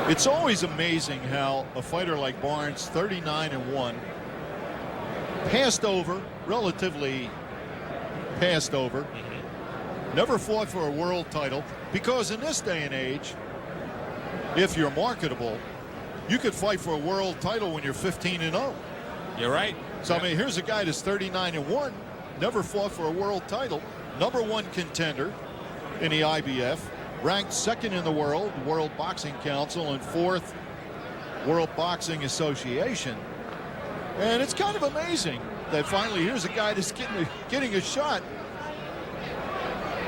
It's always amazing how a fighter like Barnes, 39-1, relatively passed over, never fought for a world title, because in this day and age, if you're marketable, you could fight for a world title when you're 15-0. You're right. So, I mean, here's a guy that's 39-1, never fought for a world title, #1 contender in the IBF, ranked 2nd in the world Boxing Council, and 4th World Boxing Association. And it's kind of amazing that finally here's a guy that's getting a shot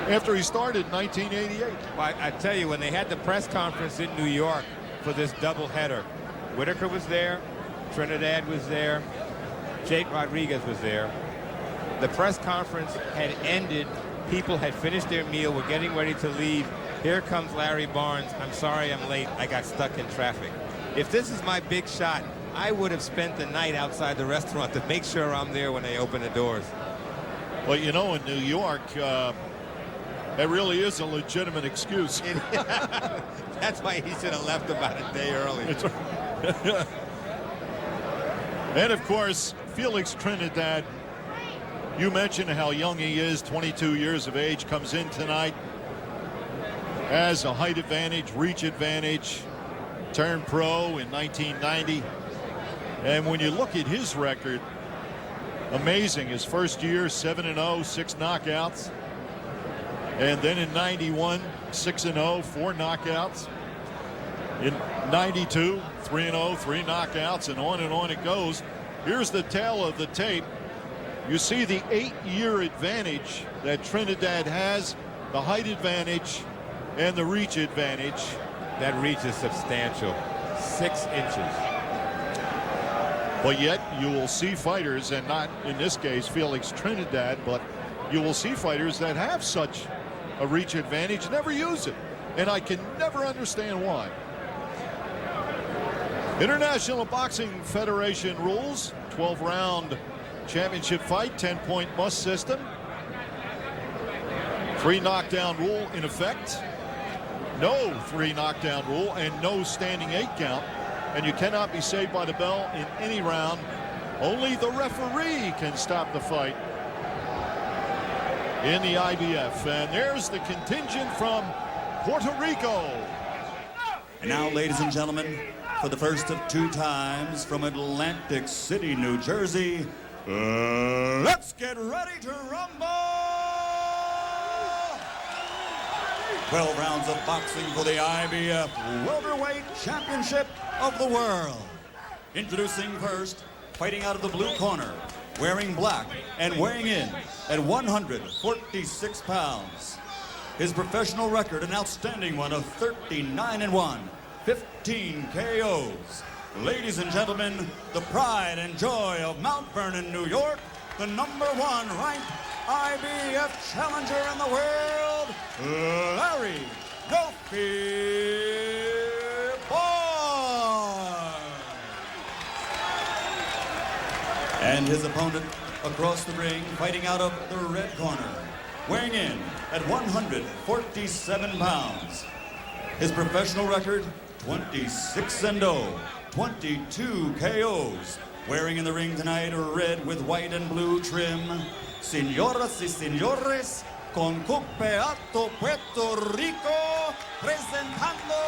after he started in 1988. Well, I tell you, when they had the press conference in New York for this doubleheader, Whitaker was there, Trinidad was there, Jake Rodriguez was there. The press conference had ended. People had finished their meal, were getting ready to leave. Here comes Larry Barnes. I'm sorry I'm late. I got stuck in traffic. If this is my big shot, I would have spent the night outside the restaurant to make sure I'm there when they open the doors. Well, you know, in New York, that really is a legitimate excuse. That's why he should have left about a day early. And, of course, Félix Trinidad, you mentioned how young he is, 22 years of age, comes in tonight, has a height advantage, reach advantage, turned pro in 1990. And when you look at his record, amazing. His first year, 7-0, 6 knockouts. And then in 91, 6-0, 4 knockouts. In 92, 3-0, 3 knockouts, and on it goes. Here's the tail of the tape. You see the 8-year advantage that Trinidad has, the height advantage and the reach advantage. That reach is substantial, 6 inches. But yet you will see fighters, and not in this case Félix Trinidad, but you will see fighters that have such a reach advantage, never use it. And I can never understand why. International Boxing Federation rules, 12-round championship fight, 10-point must system. 3 knockdown rule in effect. No 3 knockdown rule and no standing 8 count. And you cannot be saved by the bell in any round. Only the referee can stop the fight in the IBF. And there's the contingent from Puerto Rico. And now, ladies and gentlemen, for the first of 2 times from Atlantic City, New Jersey, let's get ready to rumble! 12 rounds of boxing for the IBF Welterweight Championship of the World. Introducing first, fighting out of the blue corner, wearing black and weighing in at 146 pounds. His professional record, an outstanding one of 39-1, 15 KOs. Ladies and gentlemen, the pride and joy of Mount Vernon, New York, the #1 ranked IBF challenger in the world, Larry Barnes. And his opponent across the ring, fighting out of the red corner, weighing in at 147 pounds. His professional record, 26-0, 22 KOs. Wearing in the ring tonight red with white and blue trim. Señoras y señores, con Campeonato Puerto Rico, presentando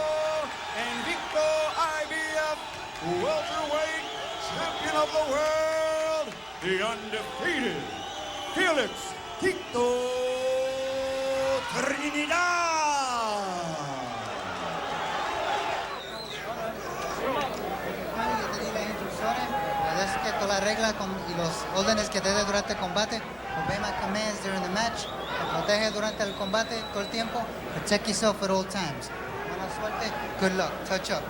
invicto IBF welterweight champion of the world, the undefeated Félix Tito Trinidad. Es que toda la regla y los órdenes que te dé durante el combate, obey my commands during the match, te protege durante el combate todo el tiempo, protect yourself at all times. Buena suerte, good luck, touch up.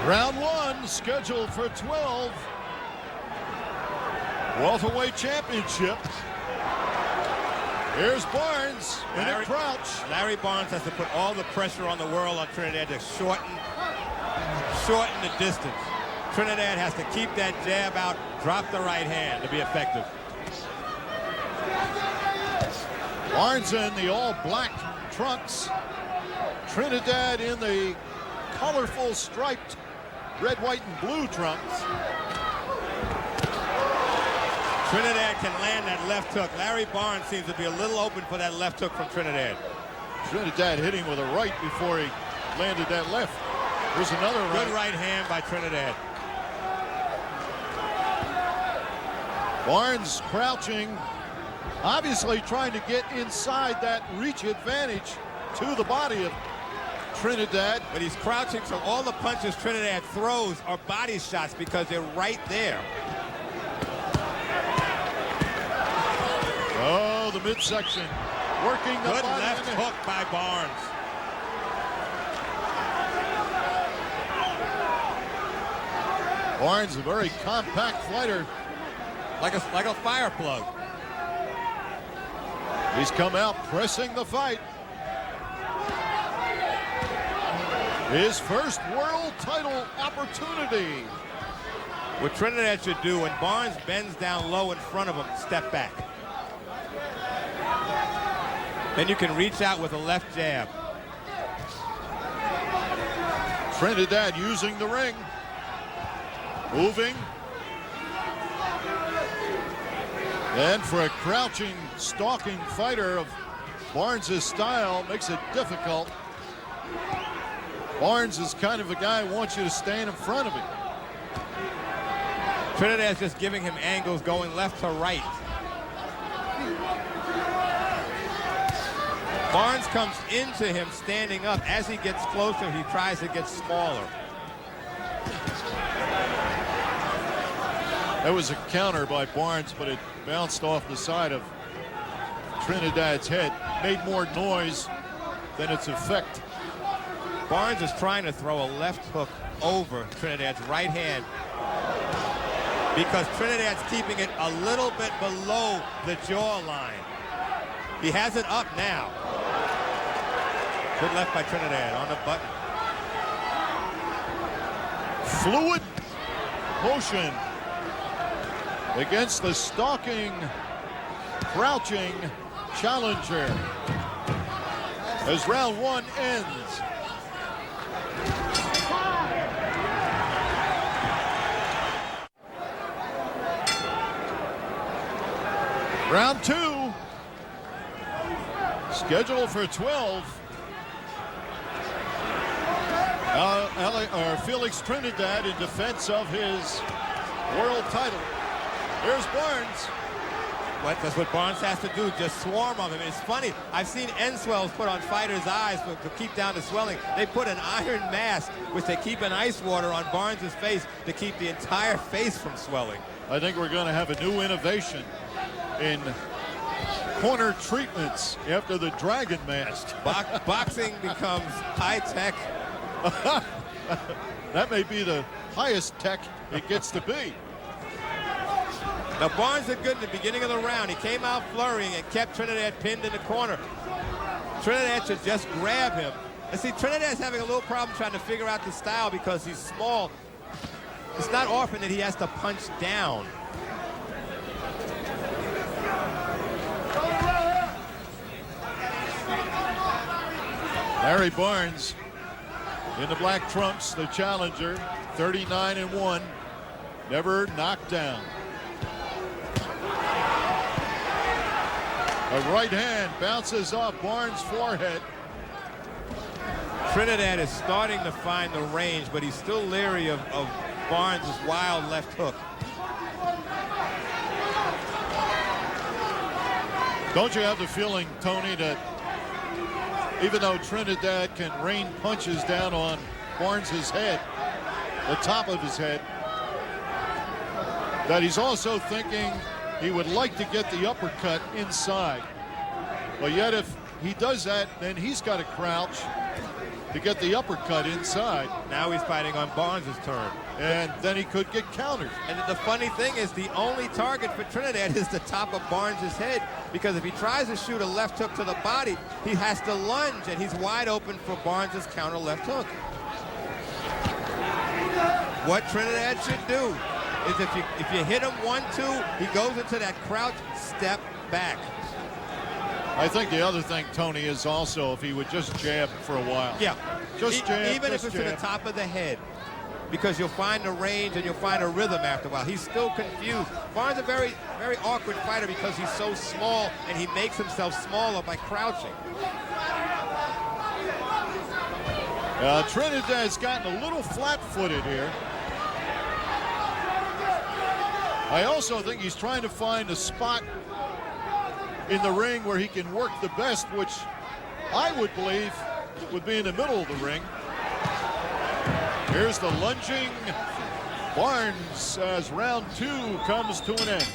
Round 1 scheduled for 12. Welterweight championship. Here's Barnes in a crouch. Larry Barnes has to put all the pressure on the world on Trinidad to shorten the distance. Trinidad has to keep that jab out, drop the right hand to be effective. Barnes in the all-black trunks. Trinidad in the colorful striped red, white, and blue trunks. Trinidad can land that left hook. Larry Barnes seems to be a little open for that left hook from Trinidad. Trinidad hitting with a right before he landed that left. Here's another right. Good right hand by Trinidad. Barnes crouching, obviously trying to get inside that reach advantage to the body of Trinidad. But he's crouching, so all the punches Trinidad throws are body shots because they're right there. Oh, the midsection. Working the Good body left hook by Barnes. Barnes, a very compact fighter. Like a fire plug. He's come out pressing the fight. His first world title opportunity. What Trinidad should do when Barnes bends down low in front of him, step back. Then you can reach out with a left jab. Trinidad using the ring. Moving. And for a crouching, stalking fighter of Barnes' style, makes it difficult. Barnes is kind of a guy who wants you to stand in front of him. Trinidad's just giving him angles going left to right. Barnes comes into him standing up. As he gets closer, he tries to get smaller. That was a counter by Barnes, but it bounced off the side of Trinidad's head. Made more noise than its effect. Barnes is trying to throw a left hook over Trinidad's right hand because Trinidad's keeping it a little bit below the jawline. He has it up now. Good left by Trinidad on the button. Fluid motion against the stalking, crouching challenger as round one ends. Round two, scheduled for 12. Félix Trinidad in defense of his world title. Here's Barnes. That's what Barnes has to do, just swarm on him. It's funny, I've seen end swells put on fighters' eyes to keep down the swelling. They put an iron mask, which they keep in ice water on Barnes' face to keep the entire face from swelling. I think we're going to have a new innovation in corner treatments after the dragon mask. Boxing becomes high-tech. That may be the highest tech it gets to be. Now Barnes did good in the beginning of the round. He came out flurrying and kept Trinidad pinned in the corner. Trinidad should just grab him. And see, Trinidad's having a little problem trying to figure out the style because he's small. It's not often that he has to punch down. Larry Barnes in the black trunks, the challenger, 39-1, never knocked down. A right hand bounces off Barnes' forehead. Trinidad is starting to find the range, but he's still leery of Barnes' wild left hook. Don't you have the feeling, Tony, that even though Trinidad can rain punches down on Barnes' head, the top of his head, that he's also thinking he would like to get the uppercut inside. But yet if he does that, then he's got to crouch. to get the uppercut inside. Now he's fighting on Barnes' turn. And then he could get countered. And the funny thing is the only target for Trinidad is the top of Barnes' head, because if he tries to shoot a left hook to the body, he has to lunge, and he's wide open for Barnes' counter left hook. What Trinidad should do is if you hit him 1-2, he goes into that crouch step back. I think the other thing, Tony, is also if he would just jab for a while. Yeah. Just jab, even just if it's to the jab. top of the head, because you'll find the range and you'll find a rhythm after a while. He's still confused. Barnes is a very, very awkward fighter because he's so small and he makes himself smaller by crouching. Trinidad's gotten a little flat-footed here. I also think he's trying to find a spot in the ring where he can work the best, which I would believe would be in the middle of the ring. Here's the lunging Barnes as round 2 comes to an end.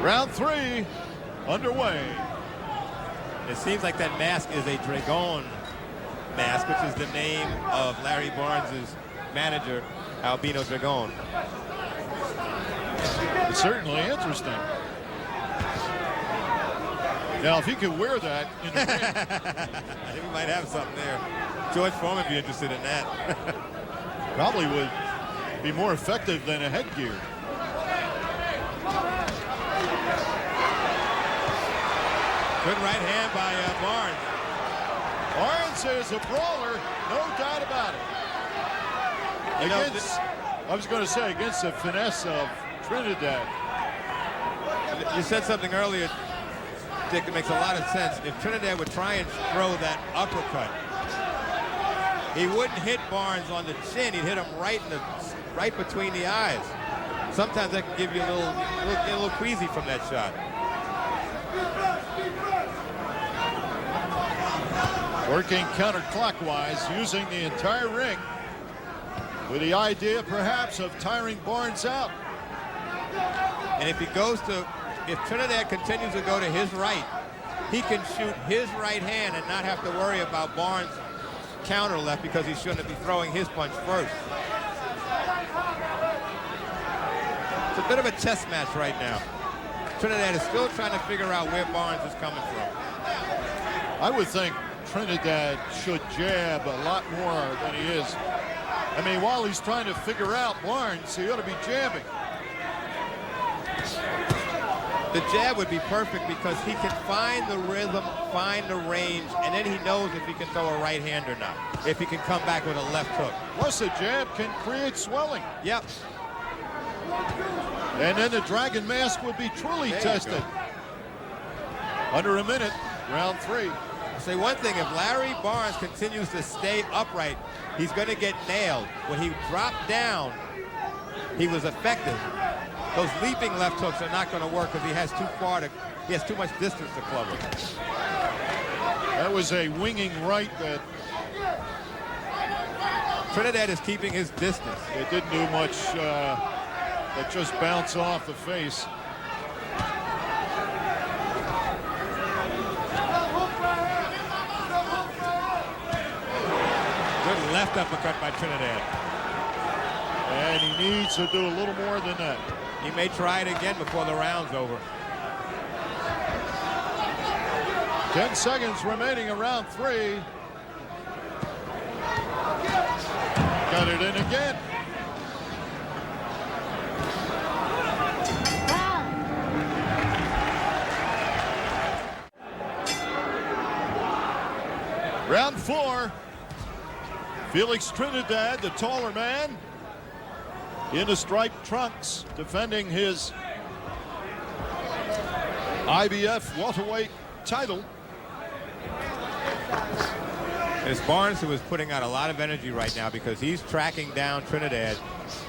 Round 3 underway. It seems like that mask is a Dragon mask, which is the name of Larry Barnes' manager, Albino Dragon. It's certainly interesting. Now, if he could wear that in the ring, I think we might have something there. George Foreman would be interested in that. probably would be more effective than a headgear. Good right hand by Barnes. Barnes is a brawler, no doubt about it. You know, I was going to say, against the finesse of Trinidad. You said something earlier, Dick, that makes a lot of sense. If Trinidad would try and throw that uppercut, he wouldn't hit Barnes on the chin. He'd hit him right between the eyes. Sometimes that can give you a little queasy from that shot. Working counterclockwise, using the entire ring, with the idea perhaps of tiring Barnes out. And if Trinidad continues to go to his right, he can shoot his right hand and not have to worry about Barnes' counter left, because he shouldn't be throwing his punch first. It's a bit of a chess match right now. Trinidad is still trying to figure out where Barnes is coming from. I would think Trinidad should jab a lot more than he is. I mean, while he's trying to figure out Barnes, he ought to be jabbing. The jab would be perfect because he can find the rhythm, find the range, and then he knows if he can throw a right hand or not, if he can come back with a left hook. Plus, a jab can create swelling. Yep. And then the Dragon Mask would be truly There you tested. go. Under a minute, round 3. I'll say one thing, if Larry Barnes continues to stay upright, he's going to get nailed. When he dropped down, he was effective. Those leaping left hooks are not going to work because he has too much distance to cover. That was a winging right that Trinidad is keeping his distance. it didn't do much, that just bounced off the face. Good left uppercut by Trinidad. And he needs to do a little more than that. He may try it again before the round's over. 10 seconds remaining in round 3. Got it in again. Round 4. Félix Trinidad, the taller man, in the striped trunks, defending his IBF welterweight title. It's Barnes who is putting out a lot of energy right now because he's tracking down Trinidad,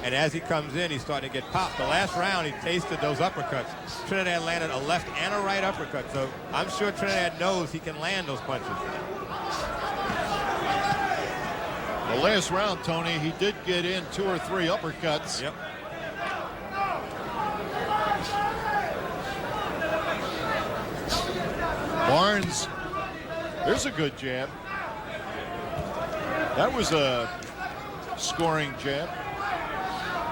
and as he comes in, he's starting to get popped. The last round, he tasted those uppercuts. Trinidad landed a left and a right uppercut, so I'm sure Trinidad knows he can land those punches. The last round, Tony, he did get in 2 or 3 uppercuts. Yep. Barnes There's a good jab. That was a scoring jab.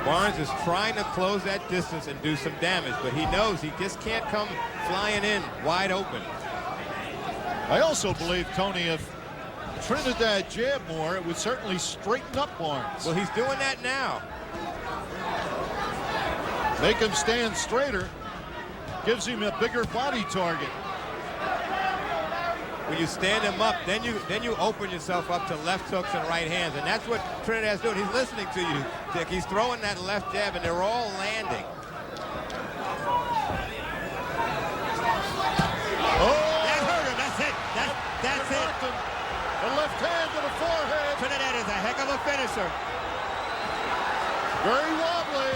Barnes is trying to close that distance and do some damage, but he knows he just can't come flying in wide open. I also believe, Tony, if Trinidad jabbed more, it would certainly straighten up Barnes. Well, he's doing that now. Make him stand straighter. Gives him a bigger body target. When you stand him up, then you open yourself up to left hooks and right hands, and that's what Trinidad's doing. He's listening to you, Dick. He's throwing that left jab, and they're all landing. Oh! That hurt him. That's it. That's it. The left hand to the forehead. Trinidad is a heck of a finisher. Very wobbly.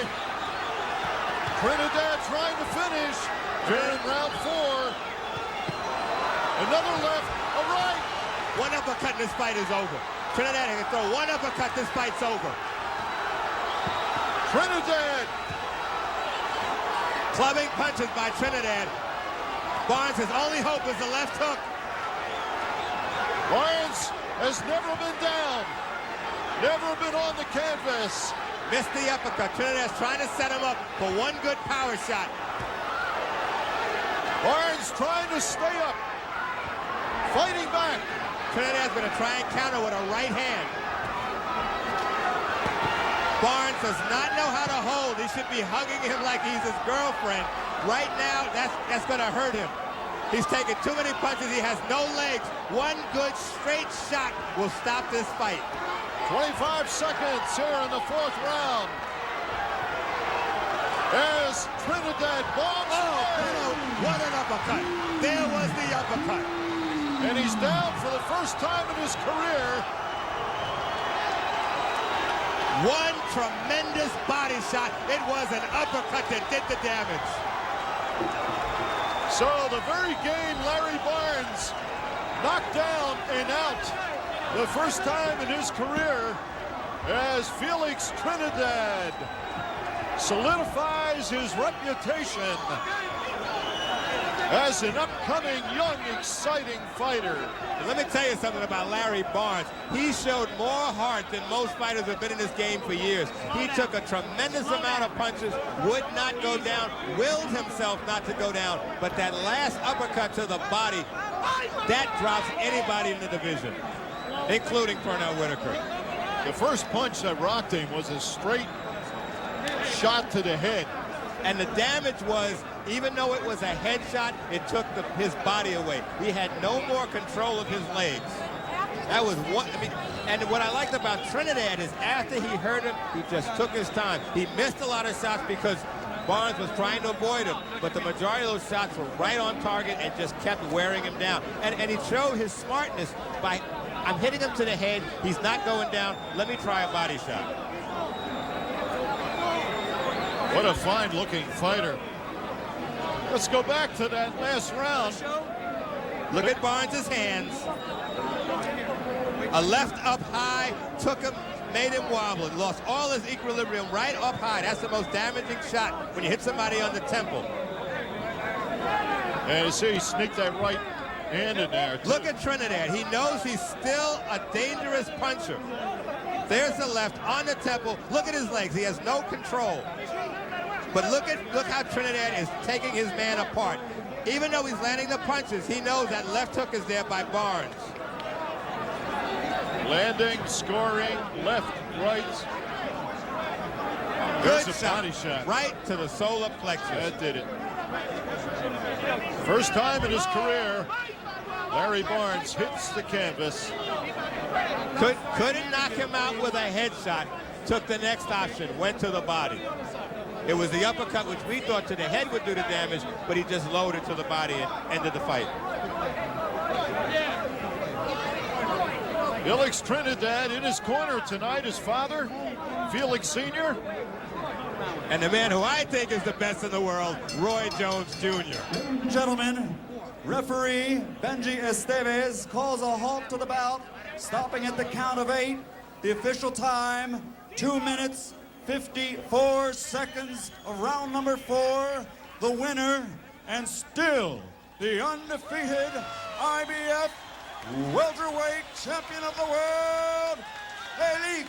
Trinidad trying to finish here in round 4. Another left, a right. One uppercut and this fight is over. Trinidad can throw one uppercut, this fight's over. Trinidad. Clubbing punches by Trinidad. Barnes' only hope is the left hook. Barnes has never been down. Never been on the canvas. Missed the uppercut. Trinidad's trying to set him up for one good power shot. Barnes trying to stay up. Fighting back. Trinidad's going to try and counter with a right hand. Barnes does not know how to hold. He should be hugging him like he's his girlfriend. Right now, that's going to hurt him. He's taken too many punches. He has no legs. One good straight shot will stop this fight. 25 seconds here in the 4th round. As Trinidad bombs. Oh, what an uppercut. There was the uppercut. And he's down for the first time in his career. One tremendous body shot. It was an uppercut that did the damage. So the very game Larry Barnes knocked down and out the first time in his career as Félix Trinidad solidifies his reputation as an upcoming young, exciting fighter. Let me tell you something about Larry Barnes. He showed more heart than most fighters have been in this game for years. He took a tremendous amount of punches, would not go down, willed himself not to go down, but that last uppercut to the body, that drops anybody in the division, including Pernell Whitaker. The first punch that rocked him was a straight shot to the head. And the damage was, even though it was a headshot, it took his body away. He had no more control of his legs. That was one, and what I liked about Trinidad is after he hurt him, he just took his time. He missed a lot of shots because Barnes was trying to avoid him, but the majority of those shots were right on target and just kept wearing him down. And he showed his smartness by, I'm hitting him to the head, he's not going down, let me try a body shot. What a fine-looking fighter. Let's go back to that last round. Look at Barnes' hands. A left up high took him, made him wobble. Lost all his equilibrium right up high. That's the most damaging shot when you hit somebody on the temple. And you see he sneaked that right hand in there, too. Look at Trinidad. He knows he's still a dangerous puncher. There's the left on the temple. Look at his legs. He has no control. But look how Trinidad is taking his man apart. Even though he's landing the punches, he knows that left hook is there by Barnes. Landing, scoring, left, right. Good There's a body shot. Right to the solar plexus. That did it. First time in his career, Larry Barnes hits the canvas. Couldn't knock him out with a headshot. Took the next option, went to the body. It was the uppercut, which we thought to the head would do the damage, but he just loaded to the body and ended the fight. Félix Trinidad in his corner tonight, his father, Félix Sr. And the man who I think is the best in the world, Roy Jones Jr. Gentlemen, referee Benji Estevez calls a halt to the bout, stopping at the count of 8. The official time, 2 minutes, 54 seconds of round number 4. The winner, and still the undefeated IBF welterweight champion of the world, Félix.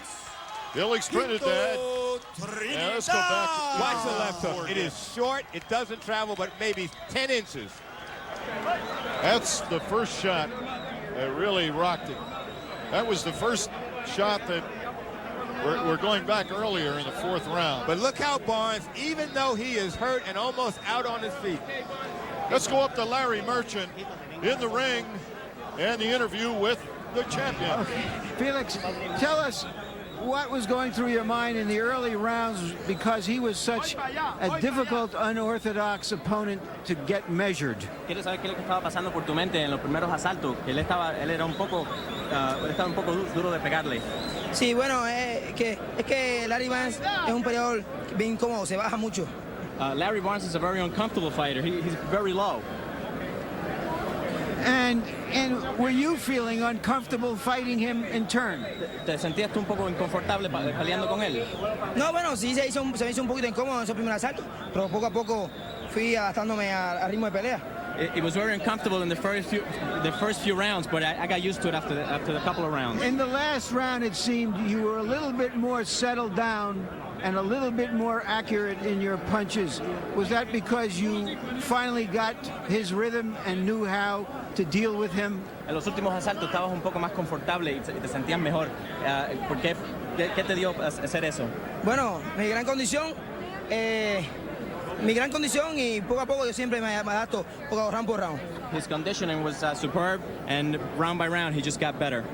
Félix Trinidad. Yeah, let's go back. Watch the left hook. It is short. It doesn't travel, but maybe 10 inches. That's the first shot that really rocked him. That was the first shot that we're going back earlier in the 4th round. But look how Barnes, even though he is hurt and almost out on his feet. Let's go up to Larry Merchant in the ring and the interview with the champion. Okay. Felix, tell us what was going through your mind in the early rounds, because he was such a difficult, unorthodox opponent to get measured. Quiero saber qué es lo que estaba pasando por tu mente en los primeros asaltos, que él estaba un poco duro de pegarle. Sí, bueno, es que Larry Barnes es un peleador bien incómodo, se baja mucho. Larry Barnes is a very uncomfortable fighter. He's very low. And were you feeling uncomfortable fighting him in turn? ¿Te sentías tú un poco inconfortable peleando con él? No, bueno, sí se me hizo un poquito incómodo en esos primeros asaltos, pero poco a poco fui adaptándome al ritmo de pelea. It was very uncomfortable in the first few rounds, but I got used to it after a couple of rounds. In the last round, it seemed you were a little bit more settled down and a little bit more accurate in your punches. Was that because you finally got his rhythm and knew how to deal with him? En los últimos asaltos estabas un poco más confortable y te sentías mejor. ¿Qué te dio hacer eso? Bueno, mi gran condición y poco a poco yo siempre me adapto round por round. His conditioning was superb, and round by round he just got better.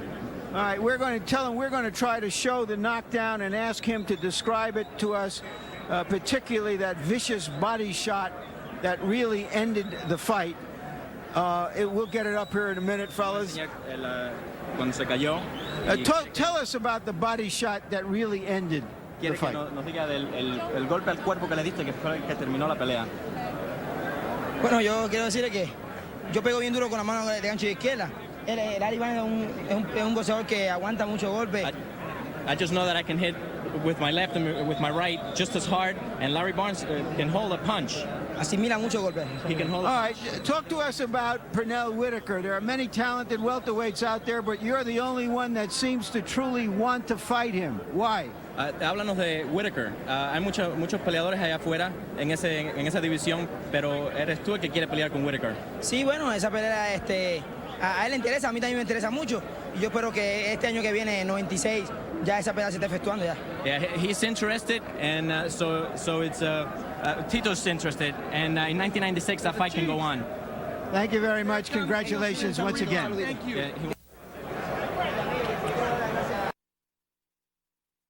All right, we're going to tell him we're going to try to show the knockdown and ask him to describe it to us, particularly that vicious body shot that really ended the fight. We'll get it up here in a minute, fellas. Cuando se cayó. Tell us about the body shot that really ended the Quiere que fight. nos diga el golpe al cuerpo que le diste, que fue el que terminó la pelea. Bueno, yo quiero decirle que yo pego bien duro con la mano de gancho de izquierda. Larry Barnes es un boxeador que aguanta mucho golpe. I just know that I can hit with my left and with my right just as hard, and Larry Barnes can hold a punch. Asimila mucho golpe. He can hold All right, talk to us about Pernell Whitaker. There are many talented welterweights out there, but you're the only one that seems to truly want to fight him. Why? Háblanos de Whitaker. Hay muchos peleadores allá afuera en esa división, pero eres tú el que quiere pelear con Whitaker. Sí, bueno, esa pelea a él le interesa, a mí también me interesa mucho. Y yo espero que este año que viene, 96, ya esa pelea se esté efectuando ya. Yeah, he's interested, and so it's Tito's interested, and in 1996 that fight can go on. Thank you very much. Congratulations once again. Yeah, he